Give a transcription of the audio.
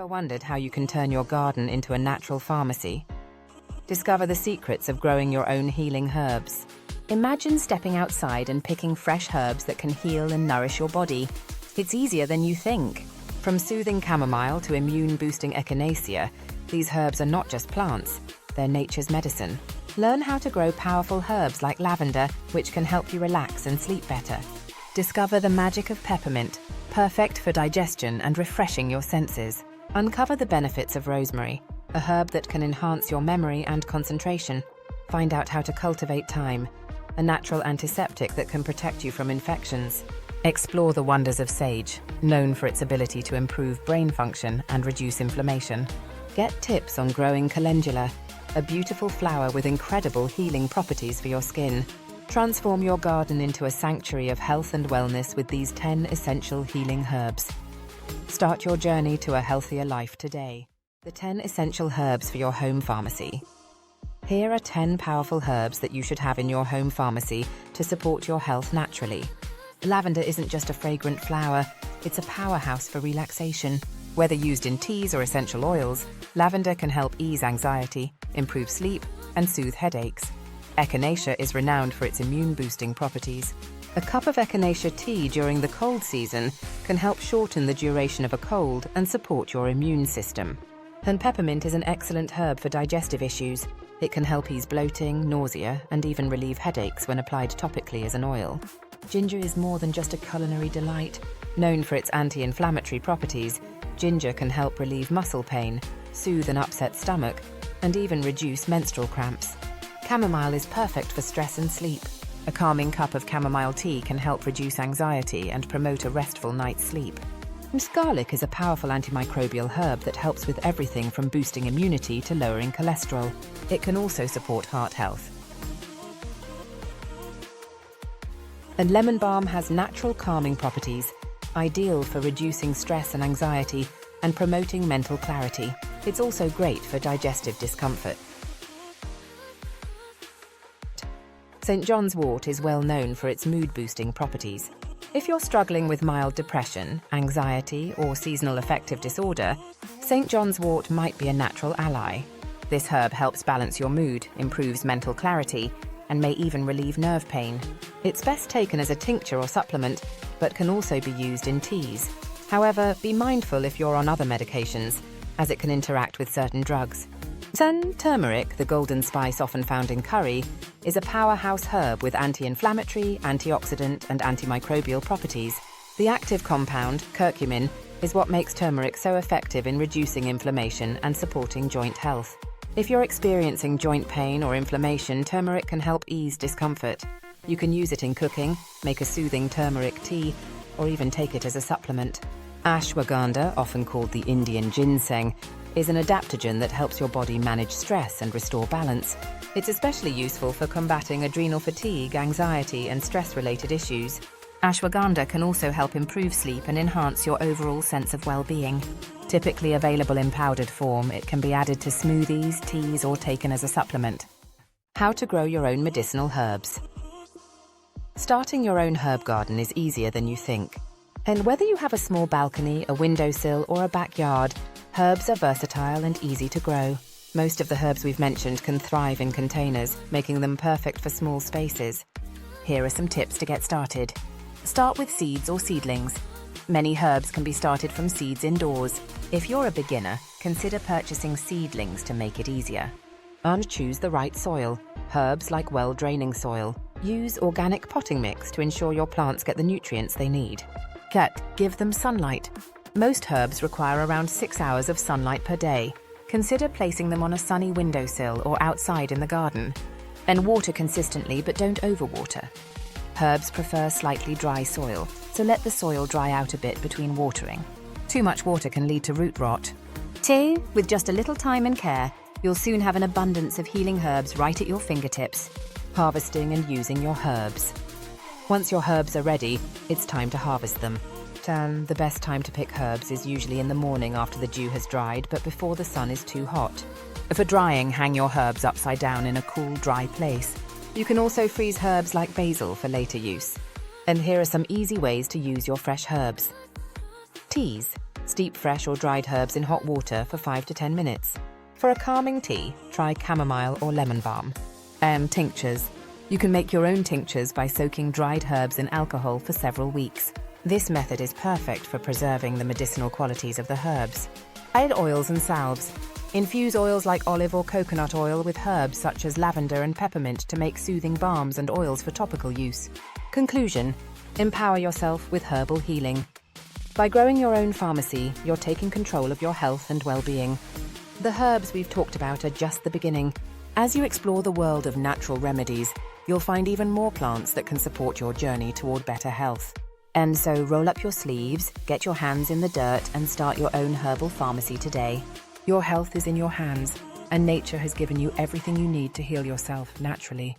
Ever wondered how you can turn your garden into a natural pharmacy? Discover the secrets of growing your own healing herbs. Imagine stepping outside and picking fresh herbs that can heal and nourish your body. It's easier than you think. From soothing chamomile to immune-boosting echinacea, these herbs are not just plants, they're nature's medicine. Learn how to grow powerful herbs like lavender, which can help you relax and sleep better. Discover the magic of peppermint, perfect for digestion and refreshing your senses. Uncover the benefits of rosemary, a herb that can enhance your memory and concentration. Find out how to cultivate thyme, a natural antiseptic that can protect you from infections. Explore the wonders of sage, known for its ability to improve brain function and reduce inflammation. Get tips on growing calendula, a beautiful flower with incredible healing properties for your skin. Transform your garden into a sanctuary of health and wellness with these 10 essential healing herbs. Start your journey to a healthier life today. The 10 essential herbs for your home pharmacy. Here are 10 powerful herbs that you should have in your home pharmacy to support your health naturally. Lavender isn't just a fragrant flower, it's a powerhouse for relaxation. Whether used in teas or essential oils, lavender can help ease anxiety, improve sleep, and soothe headaches. Echinacea is renowned for its immune-boosting properties. A cup of echinacea tea during the cold season can help shorten the duration of a cold and support your immune system. And peppermint is an excellent herb for digestive issues. It can help ease bloating, nausea, and even relieve headaches when applied topically as an oil. Ginger is more than just a culinary delight. Known for its anti-inflammatory properties, ginger can help relieve muscle pain, soothe an upset stomach, and even reduce menstrual cramps. Chamomile is perfect for stress and sleep. A calming cup of chamomile tea can help reduce anxiety and promote a restful night's sleep. And garlic is a powerful antimicrobial herb that helps with everything from boosting immunity to lowering cholesterol. It can also support heart health. And lemon balm has natural calming properties, ideal for reducing stress and anxiety and promoting mental clarity. It's also great for digestive discomfort. St. John's wort is well known for its mood-boosting properties. If you're struggling with mild depression, anxiety, or seasonal affective disorder, St. John's wort might be a natural ally. This herb helps balance your mood, improves mental clarity, and may even relieve nerve pain. It's best taken as a tincture or supplement, but can also be used in teas. However, be mindful if you're on other medications, as it can interact with certain drugs. Turmeric, the golden spice often found in curry, is a powerhouse herb with anti-inflammatory, antioxidant, and antimicrobial properties. The active compound, curcumin, is what makes turmeric so effective in reducing inflammation and supporting joint health. If you're experiencing joint pain or inflammation, turmeric can help ease discomfort. You can use it in cooking, make a soothing turmeric tea, or even take it as a supplement. Ashwagandha, often called the Indian ginseng, is an adaptogen that helps your body manage stress and restore balance. It's especially useful for combating adrenal fatigue, anxiety, and stress-related issues. Ashwagandha can also help improve sleep and enhance your overall sense of well-being. Typically available in powdered form, it can be added to smoothies, teas, or taken as a supplement. How to grow your own medicinal herbs. Starting your own herb garden is easier than you think. And whether you have a small balcony, a windowsill, or a backyard, herbs are versatile and easy to grow. Most of the herbs we've mentioned can thrive in containers, making them perfect for small spaces. Here are some tips to get started. Start with seeds or seedlings. Many herbs can be started from seeds indoors. If you're a beginner, consider purchasing seedlings to make it easier. Choose the right soil. Herbs like well-draining soil. Use organic potting mix to ensure your plants get the nutrients they need. Give them sunlight. Most herbs require around 6 hours of sunlight per day. Consider placing them on a sunny windowsill or outside in the garden. Then water consistently, but don't overwater. Herbs prefer slightly dry soil, so let the soil dry out a bit between watering. Too much water can lead to root rot. 2. With just a little time and care, you'll soon have an abundance of healing herbs right at your fingertips. Harvesting and using your herbs. Once your herbs are ready, it's time to harvest them. The best time to pick herbs is usually in the morning after the dew has dried, but before the sun is too hot. For drying, hang your herbs upside down in a cool, dry place. You can also freeze herbs like basil for later use. And here are some easy ways to use your fresh herbs. Teas. Steep fresh or dried herbs in hot water for 5 to 10 minutes. For a calming tea, try chamomile or lemon balm. Tinctures. You can make your own tinctures by soaking dried herbs in alcohol for several weeks. This method is perfect for preserving the medicinal qualities of the herbs. Add oils and salves. Infuse oils like olive or coconut oil with herbs such as lavender and peppermint to make soothing balms and oils for topical use. Conclusion: empower yourself with herbal healing. By growing your own pharmacy, you're taking control of your health and well-being. The herbs we've talked about are just the beginning. As you explore the world of natural remedies, you'll find even more plants that can support your journey toward better health. And so roll up your sleeves, get your hands in the dirt, and start your own herbal pharmacy today. Your health is in your hands, and nature has given you everything you need to heal yourself naturally.